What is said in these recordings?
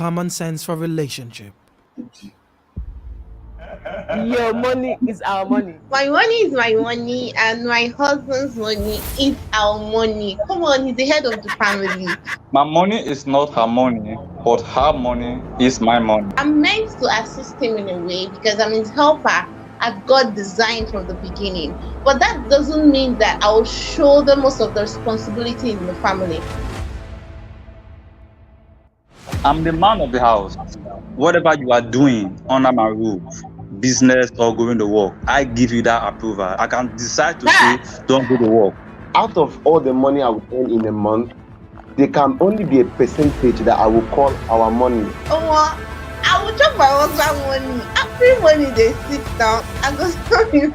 Common sense for relationship. Your money is our money. My money is my money, and my husband's money is our money. Come on, he's the head of the family. My money is not her money, but her money is my money. I'm meant to assist him in a way because I'm his helper as God designed from the beginning. But that doesn't mean that I will shoulder most of the responsibility in the family. I'm the man of the house. Whatever you are doing under my roof, business or going to work, I give you that approval. I can decide to say, don't go to work. Out of all the money I will earn in a month, there can only be a percentage that I will call our money. Oh, I will chop my husband money. Every money they sit down, I go stop him.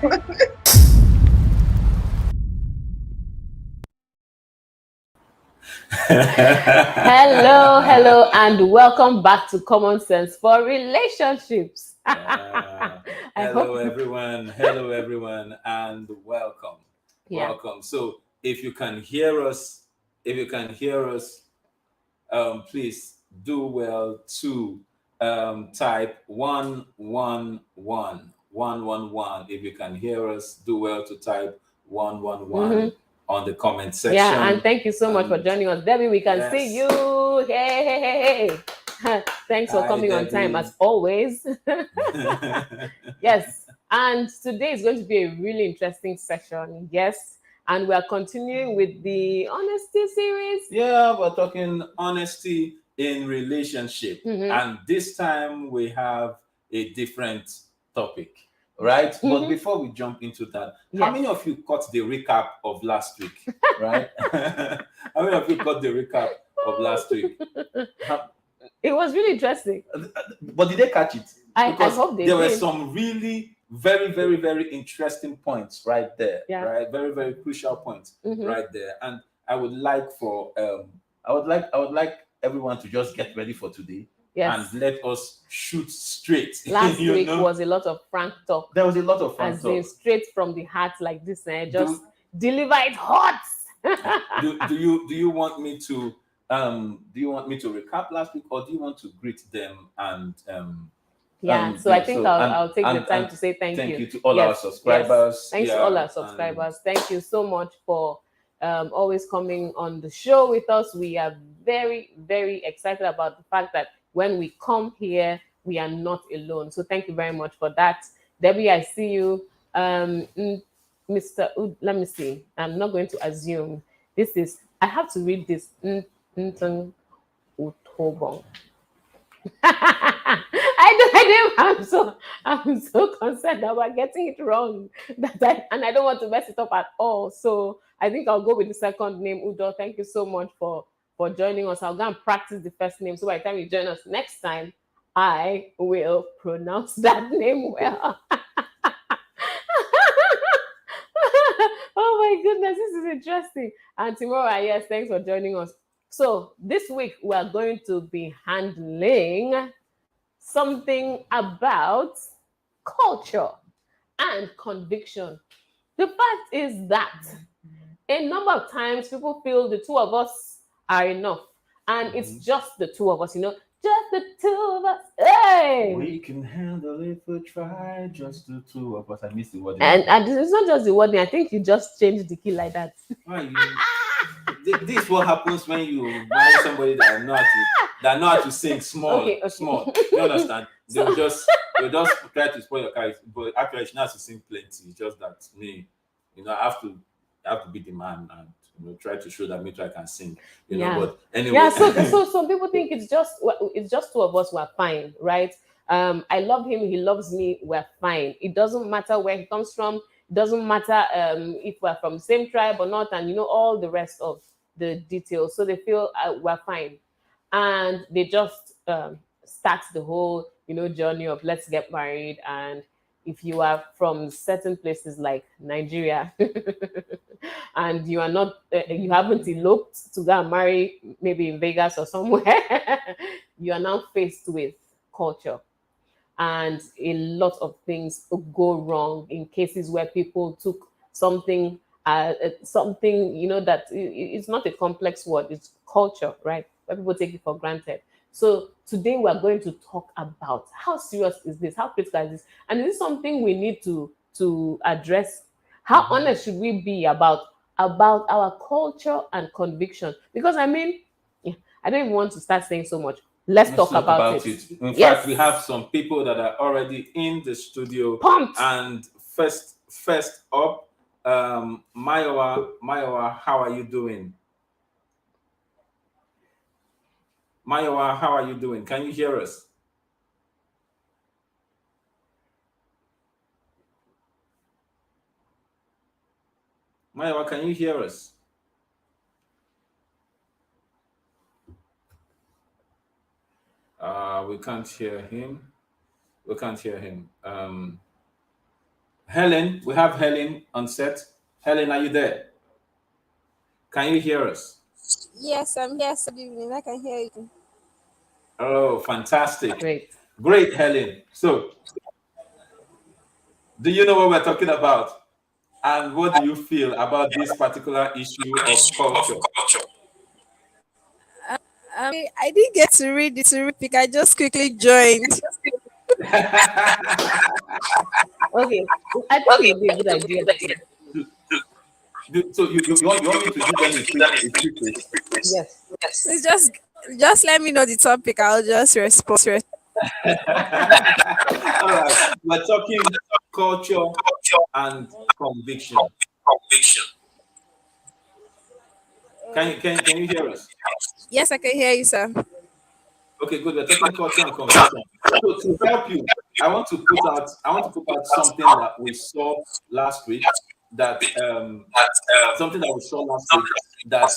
Hello, and welcome back to Common Sense for Relationships. Hello, everyone, and welcome. Yeah. Welcome. So, if you can hear us, please do well to type 111. If you can hear us, do well to type 111 on the comment section. Yeah, and thank you so much for joining us. Debbie, we can Yes. see you. Hey. Thanks for Hi, coming on Debbie. time as always. Yes, and today is going to be a really interesting session. Yes, and we are continuing with the honesty series. Yeah, we're talking honesty in relationship. And this time we have a different topic, right? But before we jump into that, how many of you caught the recap of last week, right? How many of you caught the recap of last week? It was really interesting. But did they catch it? I hope they there were did. some really very, very, very interesting points right there. Yeah. Right? Very, very crucial points right there. And I would like for I would like everyone to just get ready for today. Yes. And let us shoot straight. Last week was a lot of frank talk. There was a lot of frank As talk. in straight from the heart like this, and just deliver it hot. do you want me to recap last week, or do you want to greet them and so I think I'll take the time to say thank you. Thank you to all our subscribers. Yes. Thanks to all our subscribers. Thank you so much for always coming on the show with us. We are very, very excited about the fact that when we come here, we are not alone. So thank you very much for that. Debbie, I see you. Mr. Let me see. I'm not going to assume. I have to read this. Utobong. I'm so concerned about getting it wrong and I don't want to mess it up at all. So I think I'll go with the second name, Udo. Thank you so much for joining us. I'll go and practice the first name, so by the time you join us next time, I will pronounce that name well. Oh my goodness, this is interesting. And tomorrow, yes, thanks for joining us. So this week we are going to be handling something about culture and conviction. The fact is that a number of times people feel the two of us are enough, and it's just the two of us, just the two of us. Hey! We can handle it if we try, just the two of us. I missed the word. And it's not just the wording. I think you just changed the key like that. This is what happens when you marry somebody that know how to sing small. Okay. Small. You understand? They'll just try to spoil your character, but actually she knows to sing plenty. It's just that me, I have to be the man and try to show that me too I can sing. But anyway. Yeah. So some people think it's just two of us. We're fine, right? I love him. He loves me. We're fine. It doesn't matter where he comes from. It doesn't matter if we're from the same tribe or not, and all the rest of the details. So they feel we're fine, and they just start the whole journey of let's get married. And if you are from certain places like Nigeria and you are not you haven't eloped to go and marry maybe in Vegas or somewhere, you are now faced with culture. And a lot of things go wrong in cases where people took something, that it's not a complex word, it's culture, right? Where people take it for granted. So today we are going to talk about how serious is this, how critical is this, and is this something we need to address? How honest should we be about our culture and conviction? Because I mean, yeah, I don't even want to start saying so much. Let's talk about it. In Yes. fact, we have some people that are already in the studio. Pumped. And first up, Mayowa, how are you doing? Mayowa, how are you doing? Can you hear us? Mayowa, can you hear us? We can't hear him. We can't hear him. Helen, we have Helen on set. Helen, are you there? Can you hear us? Yes, I'm here. Good evening. I can hear you. Oh, fantastic. Great, Helen. So, do you know what we're talking about? And what do you feel about this particular issue of culture? I didn't get to read the topic. I just quickly joined. Okay, I think it would be a good idea. So you want me to give them a quick? Yes. It's just let me know the topic. I'll just respond. All right, we're talking culture and conviction. Can you hear us? Yes, I can hear you, sir. Okay, good. We're talking culture and conviction. So to help you, I want to put out something that we saw last week. Something that we saw last week that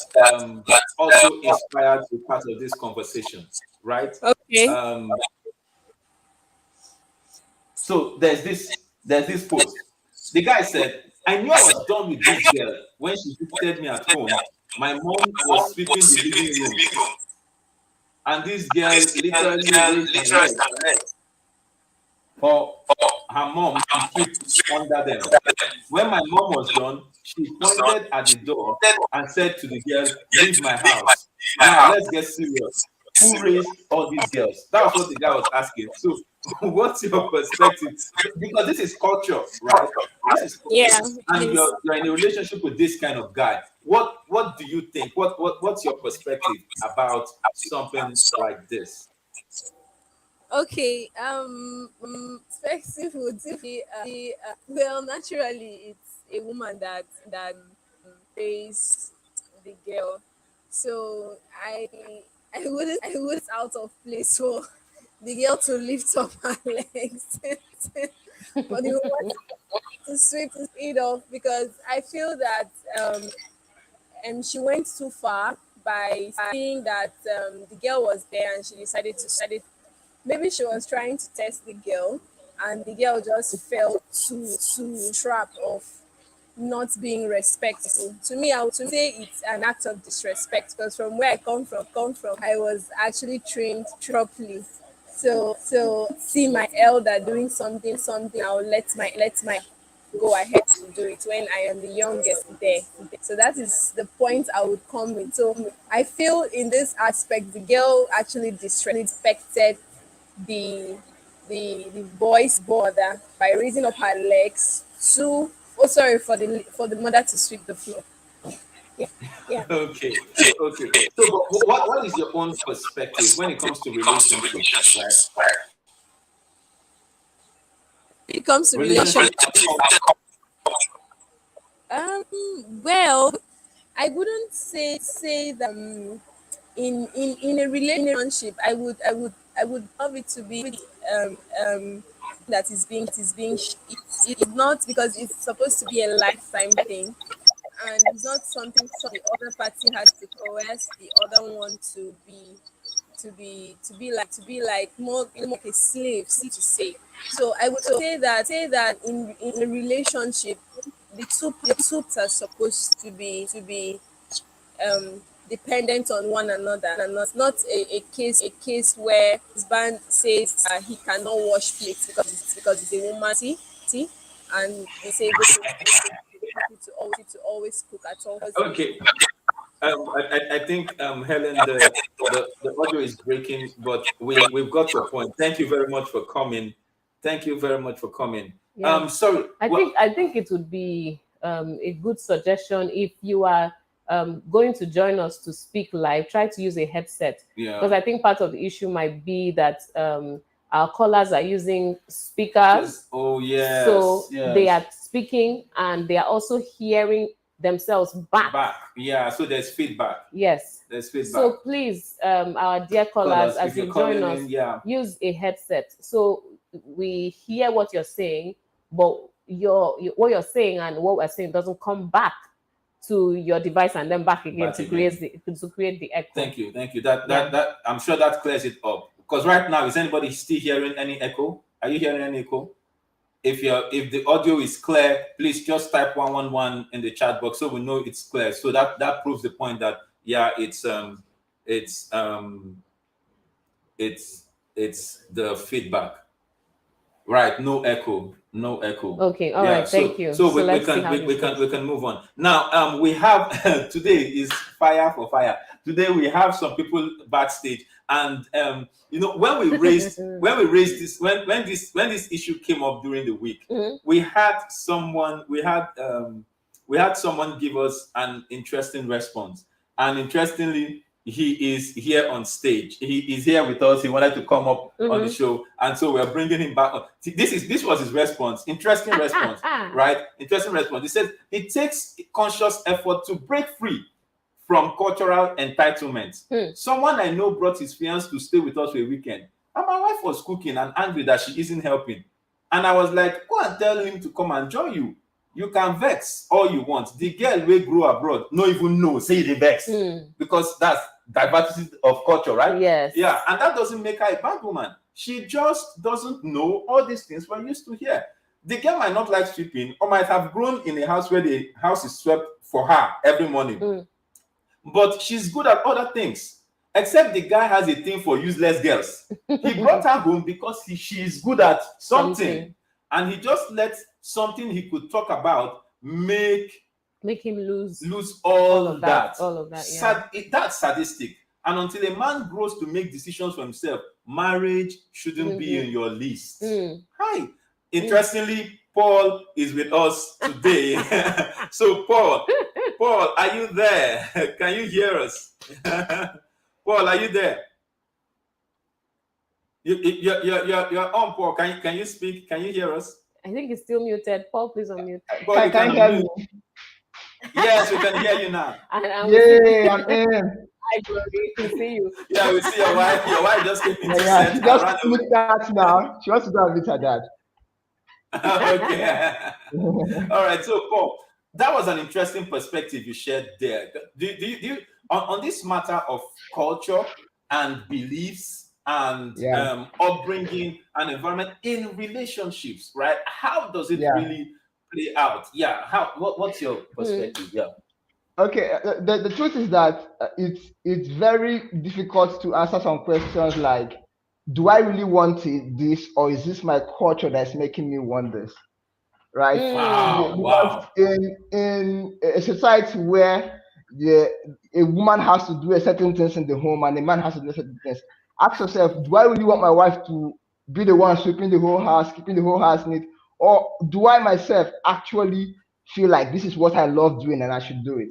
also inspired the part of this conversation, right? Okay. So there's this post. The guy said, "I knew I was done with this girl when she visited me at home. My mom was sweeping the living room, and this girl literally raised her leg for her mom to sweep under them. When my mom was done, she pointed at the door and said to the girl, 'Leave my house. Now let's get serious. Who raised all these girls?'" That was what the guy was asking. So, what's your perspective? Because this is culture, right? This is culture. Yeah. And you're in a relationship with this kind of guy. What do you think? What's your perspective about something like this? Okay. Perspective would be well, naturally, it's a woman that raised the girl. So I wouldn't out of place for the girl to lift up her legs for the woman to sweep it off, because I feel that she went too far by saying that the girl was there and she decided to maybe she was trying to test the girl, and the girl just fell to trap of not being respectful. To me, I would say it's an act of disrespect, because from where I come from, I was actually trained properly. So see my elder doing something, I'll let my go ahead to do it when I am the youngest there. So that is the point I would come with. So I feel in this aspect, the girl actually disrespected the boy's mother by raising up her legs to for the mother to sweep the floor. Yeah. Okay. So, what is your own perspective when it comes to relationships? Right? It comes to relationship. Well, I wouldn't say that in a relationship, I would love it to be that is being it's not, because it's supposed to be a lifetime thing, and it's not something the other party has to coerce the other one to be like more like a slave, so to say. So I would say that in a relationship, the two are supposed to be dependent on one another, and not a case where husband says he cannot wash plates because it's a woman, see, and they say to always cook at all. Okay. I think Helen, the audio is breaking, but we've got your point. Thank you very much for coming. Thank you very much for coming. Yeah. Sorry. I think it would be a good suggestion if you are going to join us to speak live. Try to use a headset, because I think part of the issue might be that our callers are using speakers. Oh yes. So yes. they are speaking and they are also hearing themselves back. Yeah. So there's feedback. Yes. There's feedback. So please, our dear callers, as you join us, use a headset so we hear what you're saying, but what you're saying and what we're saying doesn't come back to your device and then back again to create the echo. Thank you. That I'm sure that clears it up. Because right now, is anybody still hearing any echo? Are you hearing any echo? If the audio is clear, please just type 111 in the chat box so we know it's clear. So that proves the point that it's the feedback. Right, no echo. Okay, all right, thank you. So we can move on. Now we have today is fire for fire. Today we have some people backstage, and when we raised this when this issue came up during the week, we had someone give us an interesting response, and interestingly, he is here on stage. He is here with us. He wanted to come up on the show, and so we're bringing him back. This was his response. Interesting response, right? Interesting response. He said it takes conscious effort to break free from cultural entitlement. Someone I know brought his fiancé to stay with us for a weekend, and my wife was cooking and angry that she isn't helping. And I was like, go and tell him to come and join you. You can vex all you want. The girl will grow abroad, no even know, say the vex. Because that's diversity of culture, right? Yes. Yeah, and that doesn't make her a bad woman. She just doesn't know all these things we're used to here. The girl might not like sweeping or might have grown in a house where the house is swept for her every morning. But she's good at other things. Except the guy has a thing for useless girls. He brought her home because she is good at something. And he just let something he could talk about make him lose all of that. Yeah. That's sadistic. And until a man grows to make decisions for himself, marriage shouldn't be in your list. Hi. Interestingly, Paul is with us today. So Paul, are you there? Can you hear us? Paul, are you there? You're on, Paul. Can you speak? Can you hear us? I think it's still muted. Paul, please unmute. Paul, can you hear me? Yes, we can hear you now. Yeah, I'm in. Hi, Glory. We see you. Yeah, we see your wife. Your wife just came into set. She just meet that now. She wants to go and meet her dad. Okay. All right. So, Paul, that was an interesting perspective you shared there. Do you on this matter of culture and beliefs and upbringing and environment in relationships, right? How does it really play out? Yeah. What's your perspective? Yeah. Okay. The truth is that it's very difficult to answer some questions like, do I really want this, or is this my culture that's making me want this? Right? Wow. In a society where a woman has to do a certain things in the home and a man has to do certain things, ask yourself, do I really want my wife to be the one sweeping the whole house, keeping the whole house neat, or do I myself actually feel like this is what I love doing and I should do it?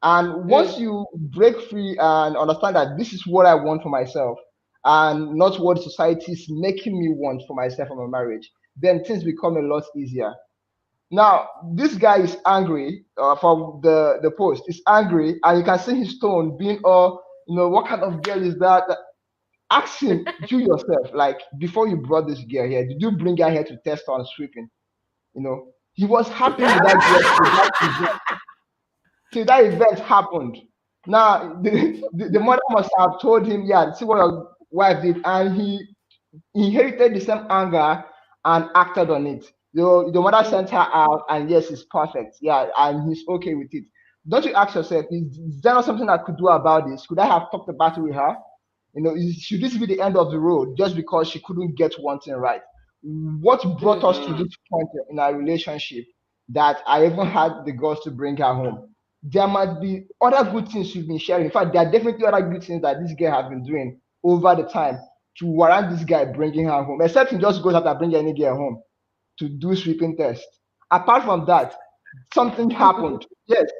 And once you break free and understand that this is what I want for myself and not what society is making me want for myself and my marriage, then things become a lot easier. Now, this guy is angry from the post. He's angry, and you can see his tone being, what kind of girl is that? Ask him, you yourself, like, before you brought this girl here, did you bring her here to test on sweeping? He was happy with that girl till that event happened. Now, the mother must have told him, see what your wife did, and he inherited the same anger and acted on it. The mother sent her out, and yes, it's perfect. Yeah, and he's okay with it. Don't you ask yourself, is there not something I could do about this? Could I have talked about it with her? Should this be the end of the road just because she couldn't get one thing right? What brought us to this point in our relationship that I even had the guts to bring her home? there might be other good things you've been sharing. In fact, there are definitely other good things that this girl has been doing over the time to warrant this guy bringing her home, except he just goes out and brings any girl home to do sweeping test. Apart from that, something happened. Yes.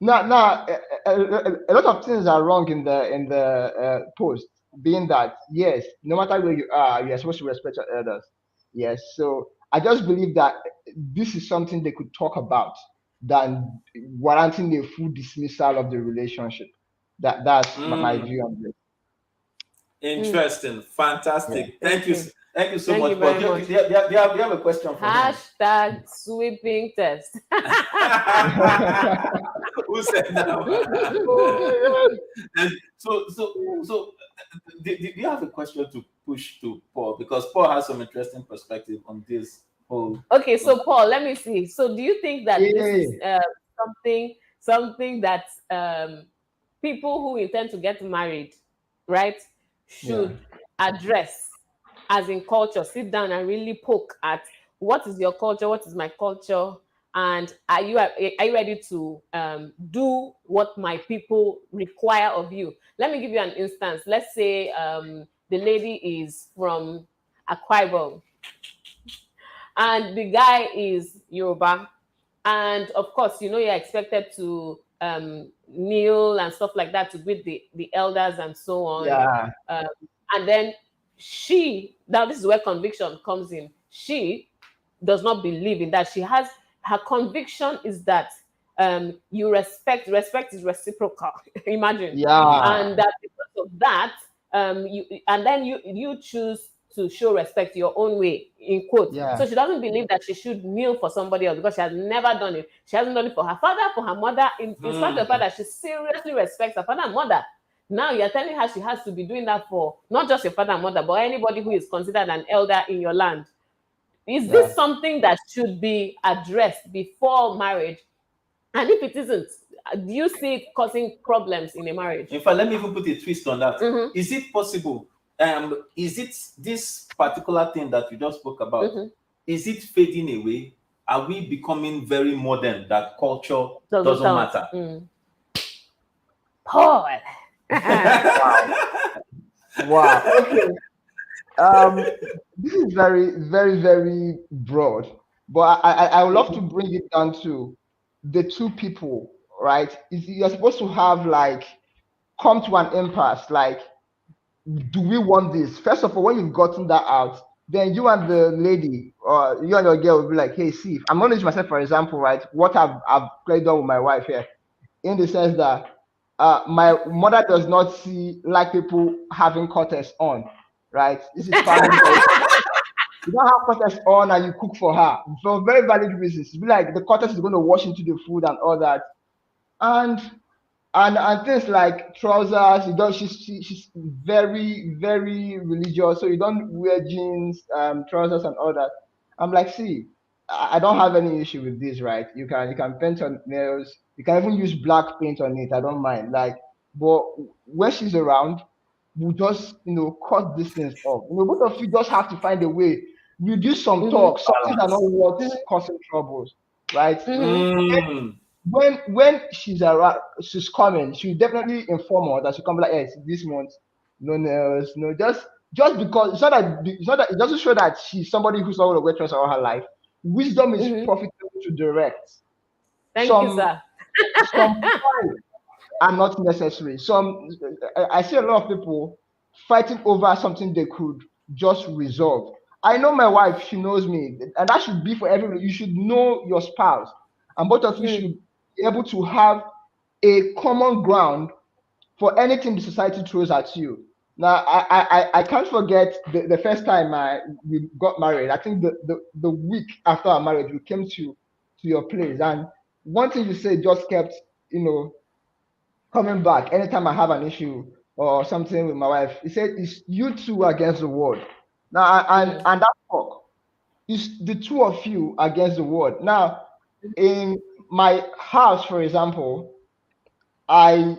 Now, a lot of things are wrong in the post, being that yes, no matter where you are, you are supposed to respect your elders. Yes. So I just believe that this is something they could talk about than warranting a full dismissal of the relationship. That's my view on this. Interesting. Fantastic. Yeah. Thank you. Thank you so Thank much. you very much. Do you have a question for him? Hashtag sweeping test. Who said that? And so do you have a question to push to Paul? Because Paul has some interesting perspective on this whole. Okay, so Paul, let me see. So do you think that this is something that people who intend to get married, right, should address as in culture, sit down and really poke at what is your culture, what is my culture, and are you ready to do what my people require of you? Let me give you an instance. Let's say the lady is from Akwa Ibom and the guy is Yoruba, and of course, you know, you're expected to kneel and stuff like that to greet the elders and so on. Yeah. And then now this is where conviction comes in. She does not believe in that. Her conviction is that you respect is reciprocal. Imagine. Yeah. And that because of that, you choose to show respect your own way, in quotes. Yeah. So she doesn't believe that she should kneel for somebody else because she has never done it. She hasn't done it for her father, for her mother, in spite of the fact that she seriously respects her father and mother. Now you're telling her she has to be doing that for not just your father and mother, but anybody who is considered an elder in your land. Is this something that should be addressed before marriage? And if it isn't, do you see it causing problems in a marriage? In fact, let me even put a twist on that. Is it possible? Is it this particular thing that you just spoke about? Is it fading away? Are we becoming very modern that culture doesn't matter? Paul. Wow. Okay. This is very, very, very broad, but I would love to bring it down to the two people, right? You're supposed to have come to an impasse. Like, do we want this? First of all, when you've gotten that out, then you and the lady or you and your girl will be like, hey, see, I'm going to use myself for example, right? What I've played on with my wife here, in the sense that my mother does not like people having cutters on, right? This is family. You don't have cutters on and you cook for her for very valid reasons. It's like the cutters is going to wash into the food and all that, and things like trousers. You don't. She's very, very religious, so you don't wear jeans, trousers, and all that. I'm like, see, I don't have any issue with this, right? You can paint on nails. You can even use black paint on it. I don't mind. But when she's around, we'll just cut these things off. Both of you just have to find a way. Reduce some talk. Some things are not worth causing troubles, right? When she's around, she's coming. She'll definitely inform her that she'll come like, hey, this month, no nails, no, just because it's not that it doesn't show that she's somebody who's not going to wear trousers all her life. Wisdom is profitable to direct. Thank you, sir. Some are not necessary. I see a lot of people fighting over something they could just resolve. I know my wife, she knows me, and that should be for everyone. You should know your spouse, and both of you should be able to have a common ground for anything the society throws at you. Now, I can't forget the first time we got married. I think the week after our marriage, we came to your place, and one thing you said just kept, coming back. Anytime I have an issue or something with my wife, he said, it's you two against the world. Now, and that talk is the two of you against the world. Now, in my house, for example, I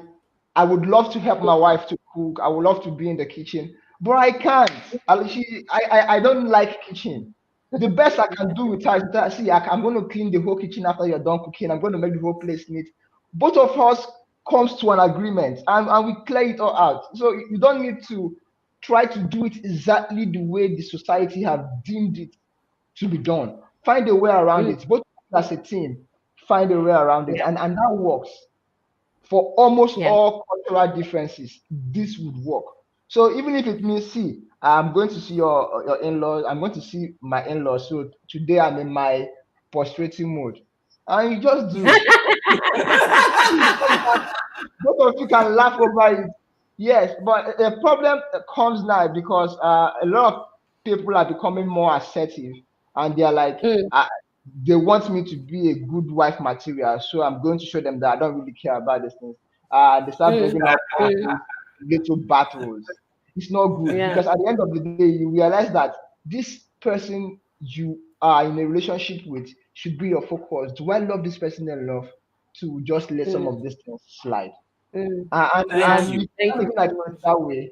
would love to help my wife to cook. I would love to be in the kitchen, but I can't. I don't like kitchen. The best I can do with her is that, see, I'm going to clean the whole kitchen after you're done cooking. I'm going to make the whole place neat. both of us comes to an agreement and we clear it all out. So you don't need to try to do it exactly the way the society have deemed it to be done. Find a way around it. Both as a team, find a way around it, and that works for almost all cultural differences. This would work. So even if it means, see, I'm going to see your in-laws, I'm going to see my in-laws. So today I'm in my prostrating mode, and you just do. Both of you can laugh over it. Yes, but the problem comes now because a lot of people are becoming more assertive, and they're like, they want me to be a good wife material, so I'm going to show them that I don't really care about these things. They start bringing up all these little battles. It's not good because at the end of the day, you realize that this person you are in a relationship with should be your focus. Do I love this person enough to just let some of these things slide? And if you're looking at it that way,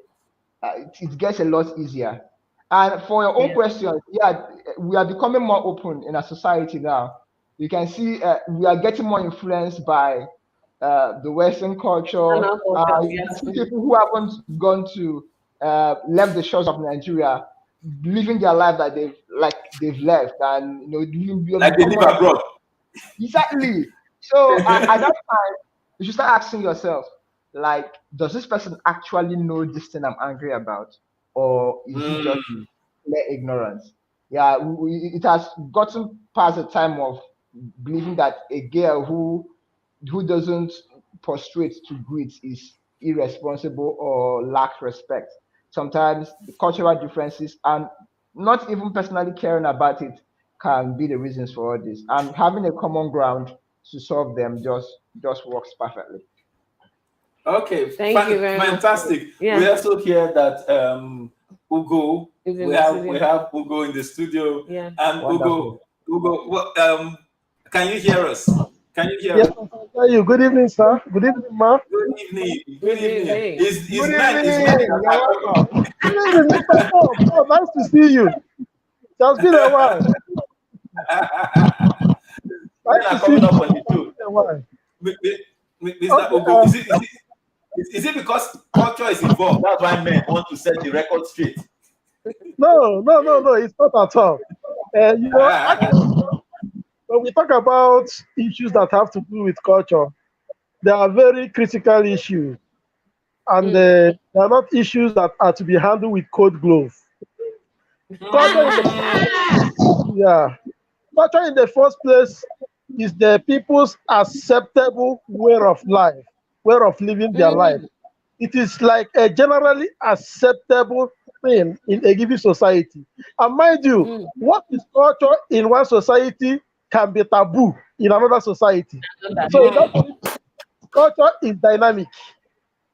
it gets a lot easier. And for your own question, we are becoming more open in our society now. You can see we are getting more influenced by the Western culture. You can see people who haven't gone to left the shores of Nigeria, living their life that they've left, and like they live abroad. Exactly. So at that time, you should start asking yourself, like, does this person actually know this thing I'm angry about, or is it just clear ignorance? Yeah, it has gotten past the time of believing that a girl who doesn't prostrate to greet is irresponsible or lacks respect. Sometimes the cultural differences and not even personally caring about it can be the reasons for all this. And having a common ground to solve them just works perfectly. Okay, Thank you very fantastic. much. Yeah. We also hear that Ugo. We have Ugo in the studio. Yeah. And Wonderful. Ugo, can you hear us? Can you hear Yes, us? I can hear you. Good evening, sir. Good evening, ma. Good evening. Good evening. Is Good men evening. You're welcome. Good evening, Mr. Paul. Oh, nice to see you. It has been a while. Men Nice are to see coming you. up on the show. It's been a while. Mr. Okay, Ugo, is it because culture is involved? That's why men want to set the record straight. No. It's not at all. Actually, when we talk about issues that have to do with culture, they are very critical issues, and they are not issues that are to be handled with cold glove. Culture in culture in the first place is the people's acceptable way of life, way of living their life. It is like a generally acceptable thing in a given society. And mind you, what is culture in one society can be taboo in another society. So culture is dynamic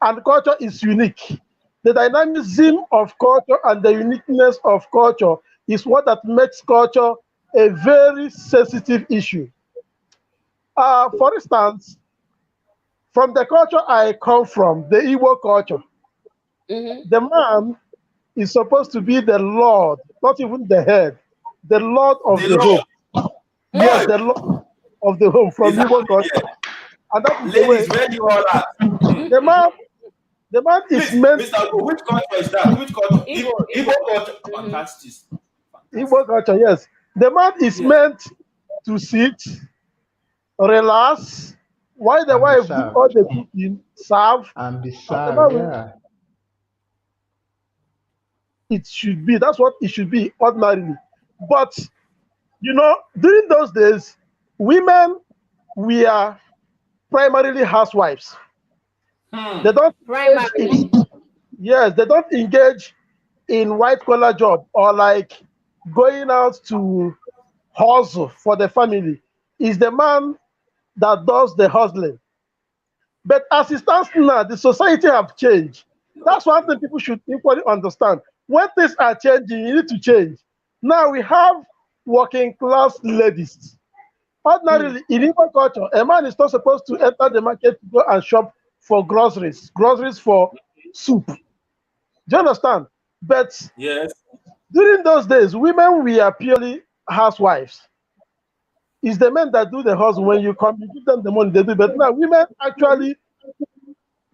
and culture is unique. The dynamism of culture and the uniqueness of culture is what that makes culture a very sensitive issue. For instance, from the culture I come from, the Igbo culture, the man is supposed to be the Lord, not even the head, the Lord of the home. Yes, the Lord of the home from Igbo culture. And that is the way. Ladies, where you all at? The man is meant. Mr. Ugo, which culture is that? Which culture? Igbo culture. Fantastic. Igbo culture, yes. The man is meant to sit, relax, while the wife do all the cooking, serve, and be served. Yeah. It should be. That's what it should be ordinarily. But during those days, women were primarily housewives. They don't they don't engage in white collar job or like going out to hustle for the family. It's the man that does the hustling. But as it stands now, the society have changed. That's one thing people should equally understand. When things are changing, you need to change. Now we have working class ladies. Ordinarily, in Igbo culture, a man is not supposed to enter the market to go and shop for groceries for soup. Do you understand? But yes, during those days, women were purely housewives. It's the men that do the hustle. When you come, you give them the money, they do. But now women actually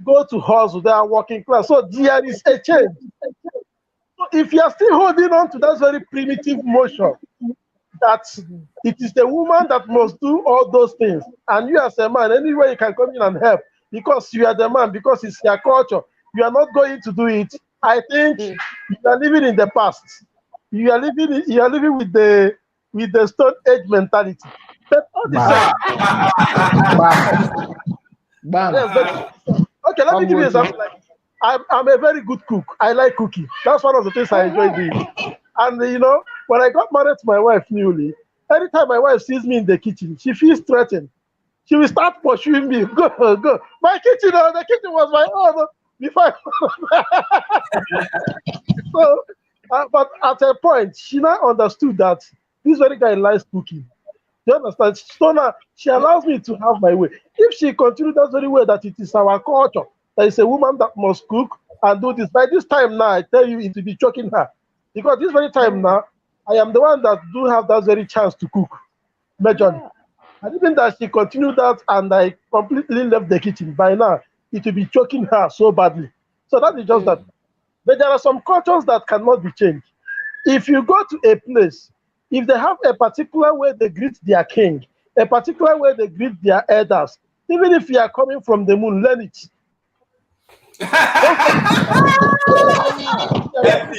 go to hustle. They are working class. So there is a change. So if you are still holding on to that very primitive motion that it is the woman that must do all those things, and you as a man, anywhere you can come in and help because you are the man, because it's your culture, you are not going to do it. I think you are living in the past. You are living with the stone age mentality. But all the Bam. same, Bam. Bam. yes, but okay, let me give you an example. Like, I'm a very good cook. I like cooking. That's one of the things I enjoy doing. And when I got married to my wife newly, anytime my wife sees me in the kitchen, she feels threatened. She will start pursuing me. Go, go. My kitchen, the kitchen was my own before. So, but at a point, she now understood that this very guy likes cooking. You understand? So now she allows me to have my way. If she continues that very way, that it is our culture, there is a woman that must cook and do this. By this time now, I tell you, it will be choking her. Because this very time now, I am the one that do have that very chance to cook majorly. And even that she continued that and I completely left the kitchen, by now, it will be choking her so badly. So that is just that. But there are some cultures that cannot be changed. If you go to a place, if they have a particular way they greet their king, a particular way they greet their elders, even if you are coming from the moon, learn it.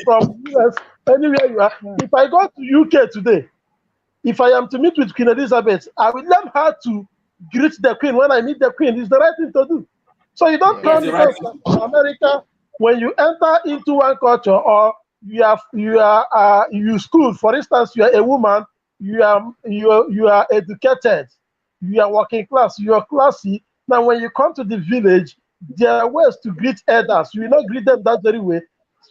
From US, anywhere you are. If I go to UK today, if I am to meet with Queen Elizabeth, I will learn how to greet the Queen when I meet the Queen. It's the right thing to do. So you don't come because in America, when you enter into one culture or you school, for instance, you are a woman, you are educated, you are working class, you are classy. Now when you come to the village, there are ways to greet elders. You will not greet them that very way,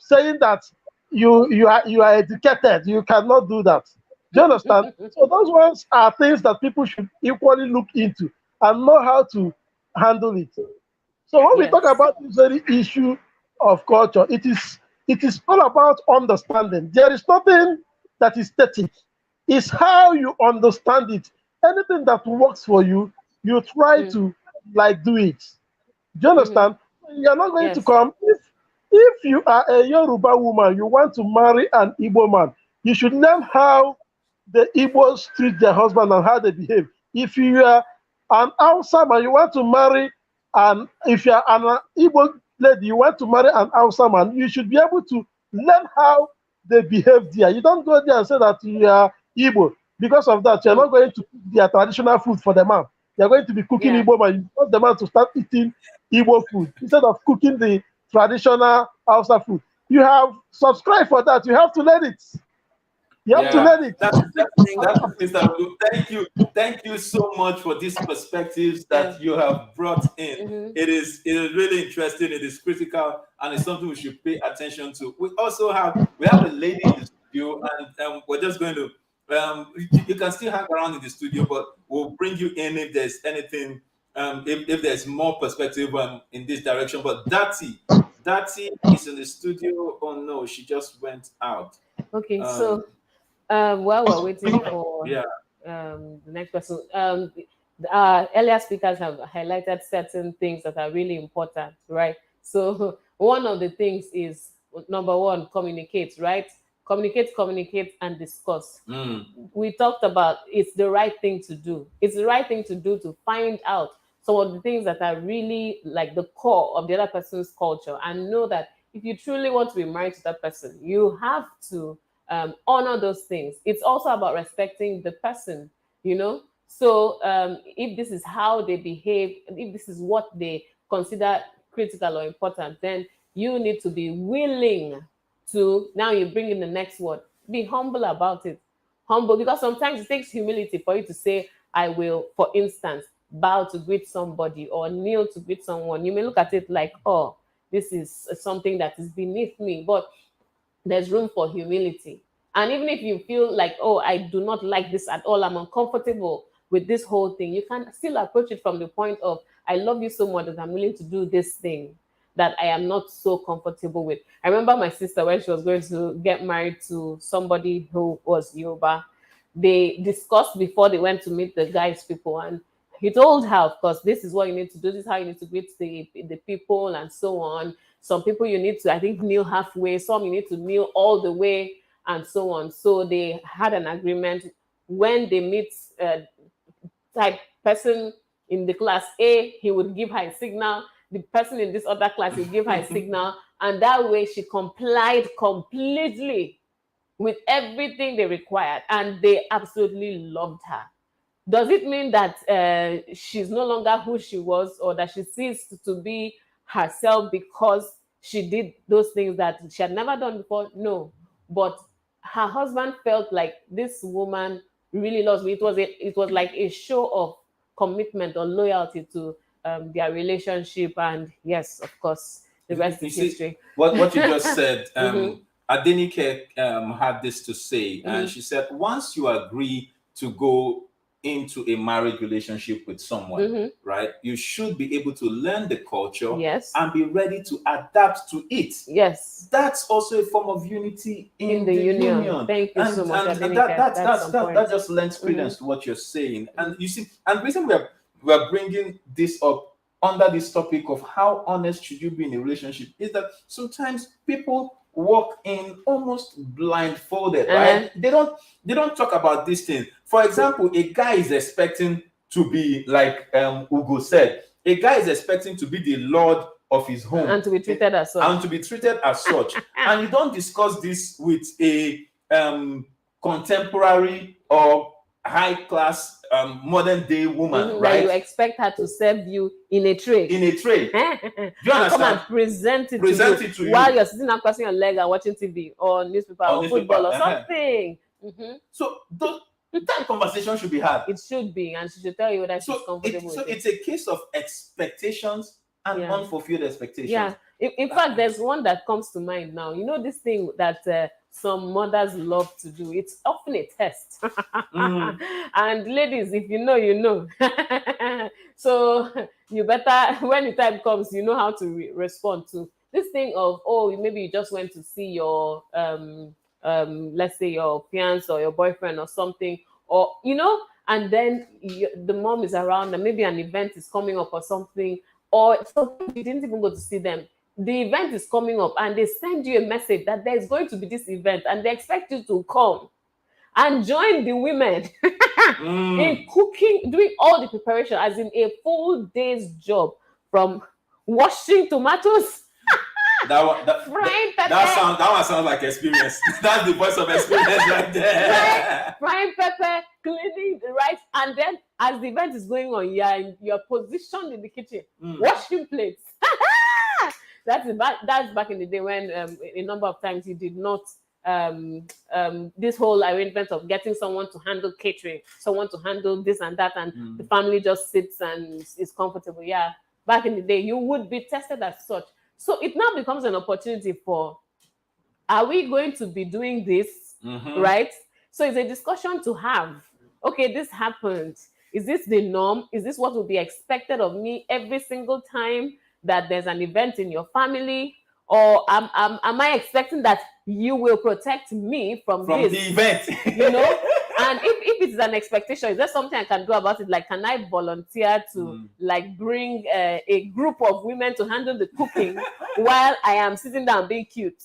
saying that you are educated. You cannot do that. Do you understand? So those ones are things that people should equally look into and know how to handle it. So when we talk about this very issue of culture, it is all about understanding. There is nothing that is static. It's how you understand it. Anything that works for you, you try to do it. Do you understand? You're not going to come if you are a Yoruba woman, you want to marry an Igbo man, you should learn how the Igbos treat their husband and how they behave. If you are an Hausa man, you want to marry, and if you are an Igbo lady, you want to marry an Hausa man, you should be able to learn how they behave there. You don't go there and say that you are Igbo. Because of that, you're not going to cook their traditional food for the man. You're going to be cooking Igbo man. You want the man to start eating Igbo food instead of cooking the traditional Hausa food. You have subscribed for that. You have to learn it. You have to learn it. That's Mr. Blue. Thank you so much for these perspectives that you have brought in. It is really interesting. It is critical, and it's something we should pay attention to. We have a lady in the studio, and we're just going to. You can still hang around in the studio, but we'll bring you in if there's anything. If there's more perspective in this direction. But Dati is in the studio. Oh no, she just went out. Okay, so while we're waiting for the next person, earlier speakers have highlighted certain things that are really important, right? So one of the things is, number one, communicate, right? Communicate, and discuss. We talked about it's the right thing to do. It's the right thing to do to find out some of the things that are really like the core of the other person's culture, and know that if you truly want to be married to that person, you have to honor those things. It's also about respecting the person, So if this is how they behave, if this is what they consider critical or important, then you need to be willing to, now you bring in the next word, be humble about it. Humble, because sometimes it takes humility for you to say, I will, for instance, bow to greet somebody or kneel to greet someone. You may look at it like, oh, this is something that is beneath me, but there's room for humility. And even if you feel like, oh, I do not like this at all, I'm uncomfortable with this whole thing, you can still approach it from the point of, I love you so much that I'm willing to do this thing that I am not so comfortable with. I remember my sister when she was going to get married to somebody who was Yoruba. they discussed before they went to meet the guy's people, and he told her, of course, this is what you need to do, this is how you need to greet the people, and so on. Some people you need to, I think, kneel halfway, some you need to kneel all the way, and so on. So they had an agreement. When they meet type person in the class A, he would give her a signal. The person in this other class will give her a signal, and that way she complied completely with everything they required, and they absolutely loved her. Does it mean that she's no longer who she was, or that she ceased to be herself because she did those things that she had never done before? No. But her husband felt like this woman really loves me. It was like a show of commitment or loyalty to their relationship. And yes, of course, the rest is history. What you just said, Adenike had this to say, and she said, once you agree to go into a marriage relationship with someone, right, you should be able to learn the culture, yes, and be ready to adapt to it. Yes, that's also a form of unity in the union. Thank you so much. And that just lends credence to what you're saying. And you see, and the reason we are bringing this up under this topic of how honest should you be in a relationship is that sometimes people walk in almost blindfolded, right? They don't talk about these things. For example, a guy is expecting to be, like Ugo said, a guy is expecting to be the lord of his home and to be treated as such. And you don't discuss this with a contemporary or high class modern day woman, right? You expect her to serve you in a tray. Do you understand? Come and present it to you while you're sitting up crossing your leg and watching TV or newspaper or football or something. So that conversation should be had. It should be, and she should tell you that she's comfortable. So it's a case of expectations and unfulfilled expectations. Yeah. In fact, there's one that comes to mind now. You know, this thing that some mothers love to do. It's often a test. And ladies, if you know, you know. So you better, when the time comes, you know how to respond to this thing of, oh, maybe you just went to see your let's say your fiance or your boyfriend or something, or and then the mom is around and maybe an event is coming up or something, or something you didn't even go to see them. The event is coming up and they send you a message that there's going to be this event and they expect you to come and join the women in cooking, doing all the preparation, as in a full day's job, from washing tomatoes. That one sounds like experience. That's the voice of experience right there. Frying pepper, cleaning the rice, and then as the event is going on, you're positioned in the kitchen, washing plates. That's back in the day when a number of times you did not this whole arrangement of getting someone to handle catering, someone to handle this and that, and the family just sits and is comfortable. Yeah, back in the day, you would be tested as such. So it now becomes an opportunity for, are we going to be doing this, right? So it's a discussion to have. Okay, this happened. Is this the norm? Is this what will be expected of me every single time that there's an event in your family? Or am I expecting that you will protect me from this? The event? And if it's an expectation, is there something I can do about it? Like, can I volunteer to like bring a group of women to handle the cooking while I am sitting down being cute,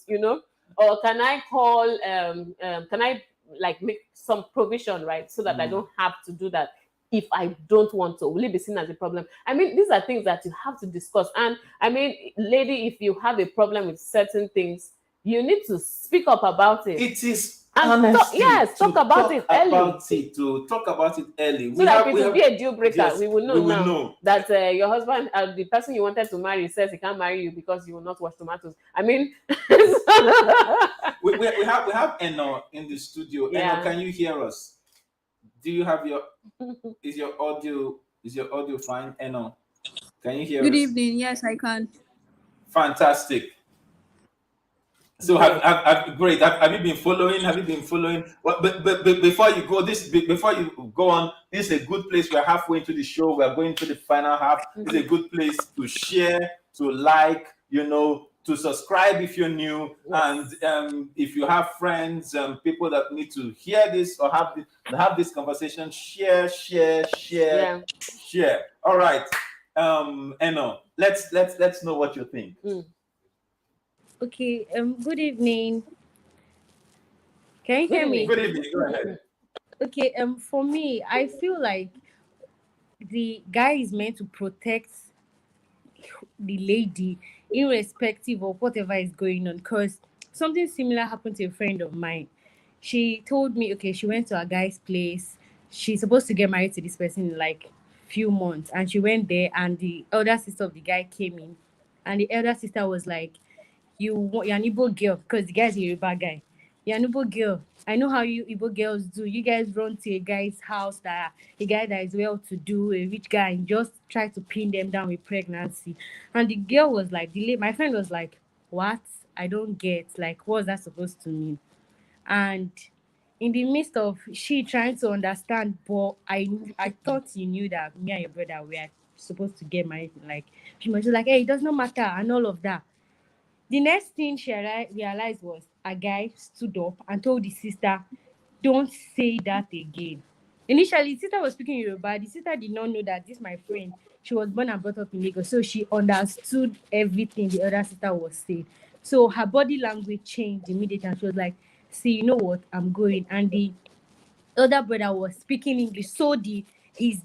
Or can I call, can I like make some provision, right? So that I don't have to do that if I don't want to. Will it be seen as a problem? I mean, these are things that you have to discuss. And I mean, lady, if you have a problem with certain things, you need to speak up about it. It is and talk about it early. To talk about it early. So that it will be a deal breaker. Yes, we will know that your husband, the person you wanted to marry, says he can't marry you because you will not wash tomatoes. I mean, we have Eno in the studio. Yeah. Eno, can you hear us? Do you have is your audio fine? Eno, can you hear us? Good evening. Yes, I can. Fantastic. So great. Have you been following? But before you go on, this is a good place. We're halfway into the show. We're going to the final half. It's a good place to share, to like, to subscribe if you're new, and if you have friends, people that need to hear this or have this conversation, share. All right, Eno, let's know what you think. Okay. Good evening. Can you hear me? Good evening. Go ahead. Okay. For me, I feel like the guy is meant to protect the lady, irrespective of whatever is going on. Because something similar happened to a friend of mine. She told me, okay, she went to a guy's place. She's supposed to get married to this person in like few months, and she went there, and the elder sister of the guy came in, and the elder sister was like, you're an Igbo girl, because the guy's a Yoruba guy. You're an Igbo girl. I know how you Igbo girls do. You guys run to a guy's house, that a guy that is well to do, a rich guy, and just try to pin them down with pregnancy. And the girl was like, my friend was like, what? I don't get. Like, what's that supposed to mean? And in the midst of she trying to understand, but I thought you knew that me and your brother were supposed to get married. Like, she was like, hey, it does not matter, and all of that. The next thing she realized was a guy stood up and told the sister, don't say that again. Initially, the sister was speaking Yoruba. The sister did not know that this my friend. She was born and brought up in Lagos, so she understood everything the other sister was saying. So her body language changed immediately, and she was like, see, you know what, I'm going. And the elder brother was speaking English, so his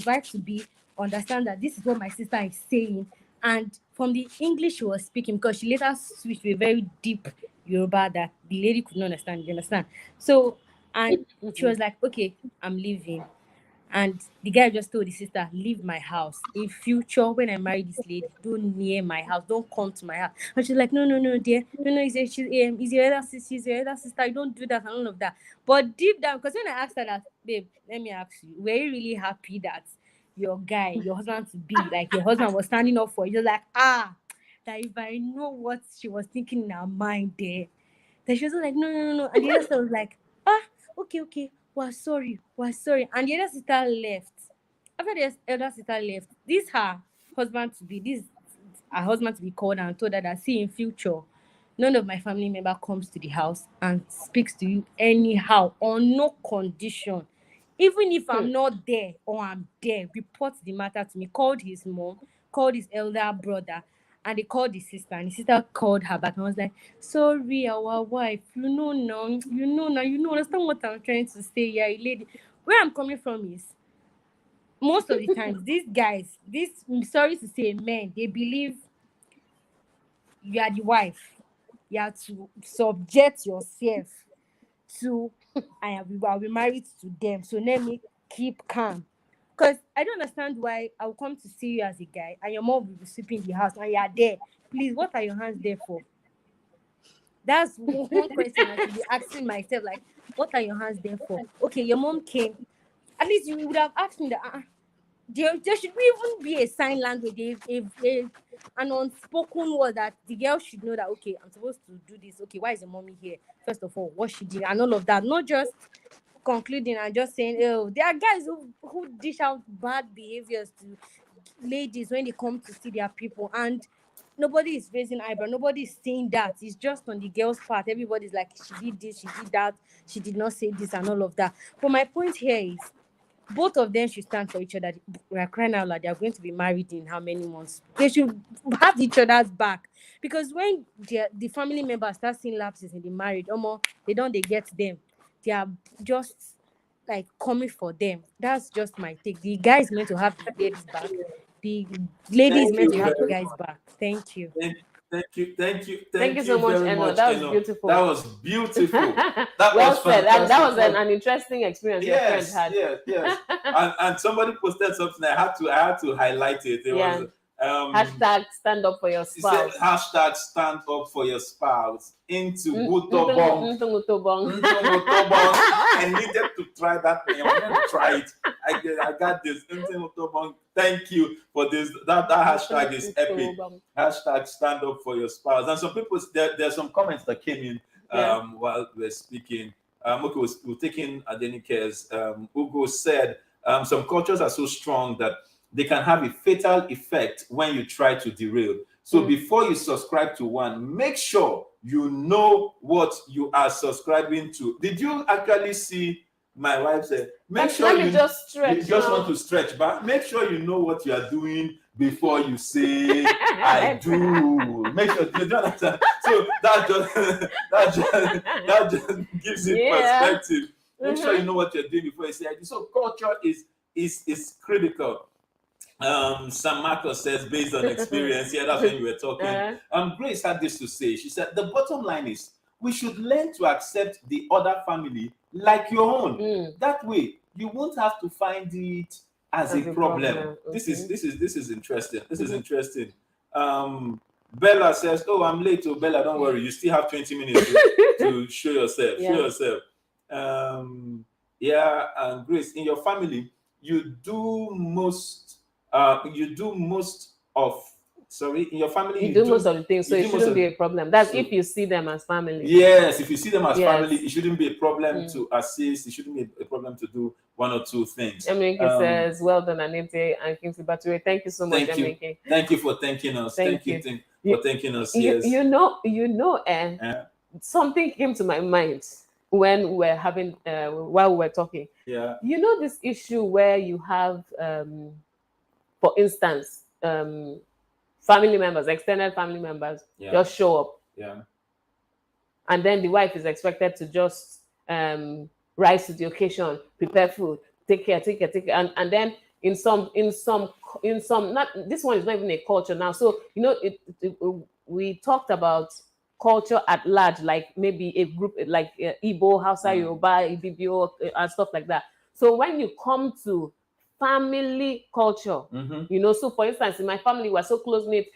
wife to be understand that this is what my sister is saying. And from the English she was speaking, because she later switched to a very deep Yoruba that the lady could not understand. You understand? So, and she was like, okay, I'm leaving. And the guy just told his sister, leave my house. In future, when I marry this lady, don't near my house. Don't come to my house. And she's like, no, dear. No, she's your other sister. She's your other sister. I don't do that and all of that. But deep down, because when I asked her that, babe, let me ask you, were you really happy that your guy, your husband to be, like your husband was standing up for you? You're like, that if I know what she was thinking in her mind there, then she was like, no. And the other sister was like, okay. We're sorry. And the other sister left. After the elder sister left, her husband to be called and told her that, see, in future, none of my family member comes to the house and speaks to you anyhow, on no condition. Even if I'm not there or I'm there, report the matter to me. Called his mom, called his elder brother, and they called the sister, and the sister called her back and was like, sorry, our wife, you know now, understand what I'm trying to say. Yeah, lady. Where I'm coming from is, most of the times, these guys, sorry to say, men, they believe you are the wife. You have to subject yourself to, I'll be married to them, so let me keep calm. Because I don't understand why I'll come to see you as a guy and your mom will be sweeping the house and you are there. Please, what are your hands there for? That's one question I should be asking myself. Like, what are your hands there for? Okay, your mom came. At least you would have asked me that. There should even be a sign language, an unspoken word that the girl should know that, okay, I'm supposed to do this. Okay, why is the mommy here? First of all, what she did and all of that. Not just concluding and just saying, oh, there are guys who dish out bad behaviors to ladies when they come to see their people, and nobody is raising eyebrow, nobody is saying that. It's just on the girl's part. Everybody's like, she did this, she did that, she did not say this and all of that. But my point here is, both of them should stand for each other. We are crying out loud. They are going to be married in how many months? They should have each other's back, because when the family members start seeing lapses in the marriage, they get them. They are just like coming for them. That's just my take. The guy is meant to have the ladies back. The lady is meant to have the guys back. Thank you. Thank you so much, very Eno. much, That was Eno. beautiful. That was beautiful. That well was said. And that was fantastic. an interesting experience your friend had. Yes. and somebody posted something. I had to highlight it. It was hashtag stand up for your spouse. Hashtag stand up for your spouse. Into Wutobong. I needed to try that thing. I wanted to try it. I got this. Into Wutobong. Thank you for this. That hashtag is epic. Hashtag stand up for your spouse. And some people, there's some comments that came in while we're speaking. Okay, we're taking Adenike's. Ugo said, some cultures are so strong that they can have a fatal effect when you try to derail. So before you subscribe to one, make sure you know what you are subscribing to. Did you actually see my wife said, make sure let me just stretch. You just want to stretch, but make sure you know what you are doing before you say I do. Make sure you don't understand. So that just gives it perspective. Make sure you know what you're doing before you say I do. So culture is critical. Sam Marcos says, based on experience, that's when you were talking. Grace had this to say. She said, the bottom line is we should learn to accept the other family like your own. That way, you won't have to find it as a problem. Okay. This is interesting. This is interesting. Bella says, "Oh, I'm late. Oh, Bella, don't worry. You still have 20 minutes to show yourself. Show yourself." And Grace, in your family, you do most of. Sorry, in your family, you do most of the things, so it shouldn't be a problem. That's if you see them as family. Yes, if you see them as family, it shouldn't be a problem to assist. It shouldn't be a problem to do one or two things. Emeke says, well done, Anite and Kingsley Baturi. Thank you so much, Emeke. Thank you for thanking us. Thank you for thanking us. Yes. Something came to my mind when we were having, while we were talking. Yeah. You know this issue where you have, for instance, family members, extended family members, just show up. Yeah. And then the wife is expected to just rise to the occasion, prepare food, take care. And then in some, not this one is not even a culture now. So we talked about culture at large, like maybe a group like Igbo, Hausa, Yoruba, Ibibio, and stuff like that. So when you come to family culture, so for instance, in my family, we're so close knit,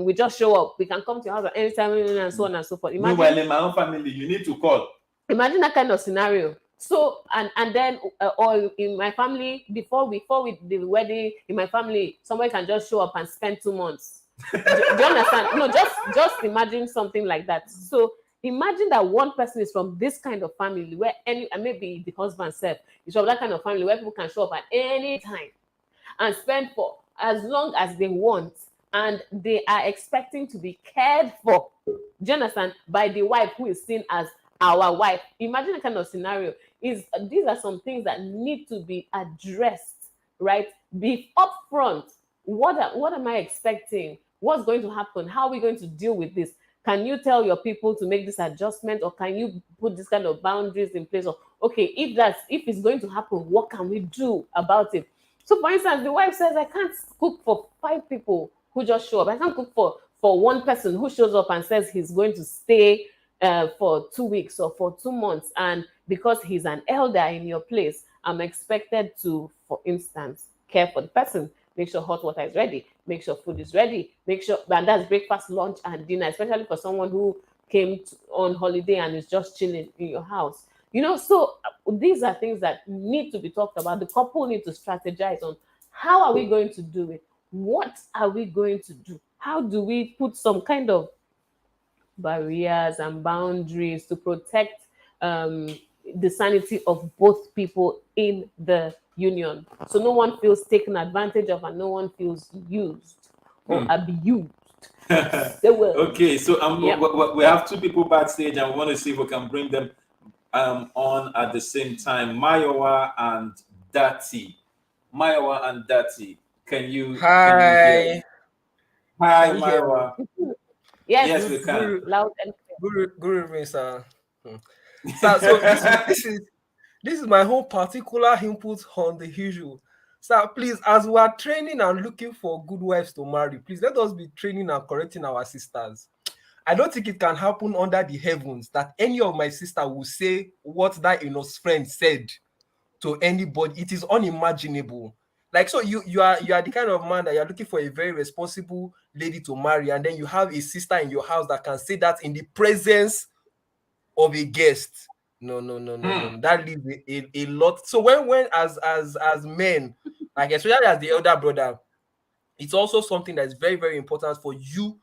we just show up. We can come to your house at any time, and so on and so forth. Meanwhile, in my own family, you need to call. Imagine that kind of scenario. So and then or in my family, before we the wedding, in my family, somebody can just show up and spend 2 months. do you understand? No, just imagine something like that. So imagine that one person is from this kind of family where maybe the husband self is from that kind of family where people can show up at any time and spend for as long as they want, and they are expecting to be cared for. Do you understand? By the wife who is seen as our wife. Imagine the kind of scenario. These are some things that need to be addressed, right? Be upfront. What am I expecting? What's going to happen? How are we going to deal with this? Can you tell your people to make this adjustment, or can you put this kind of boundaries in place? Or okay, if it's going to happen, what can we do about it? So, for instance, the wife says, "I can't cook for 5 people who just show up. I can't cook for one person who shows up and says he's going to stay for 2 weeks or for 2 months, and because he's an elder in your place, I'm expected to, for instance, care for the person. Make sure hot water is ready. Make sure food is ready. Make sure, and that's breakfast, lunch, and dinner, especially for someone who came on holiday and is just chilling in your house. So these are things that need to be talked about. The couple need to strategize on how are we going to do it? What are we going to do? How do we put some kind of barriers and boundaries to protect the sanity of both people in the union, so no one feels taken advantage of and no one feels used or abused? Okay, so we have 2 people backstage, and we want to see if we can bring them on at the same time. Mayowa and Dati. Can you? Hi. Hi, Mayowa. Yes, we can. Loud and good evening, sir. So this is my whole particular input on the issue. Sir, please, as we are training and looking for good wives to marry, please let us be training and correcting our sisters. I don't think it can happen under the heavens that any of my sister will say what that friend said to anybody. It is unimaginable. Like, so you are the kind of man that you're looking for a very responsible lady to marry, and then you have a sister in your house that can say that in the presence of a guest. No. That leaves a lot. So when as men, like especially as the elder brother, it's also something that's very, very important for you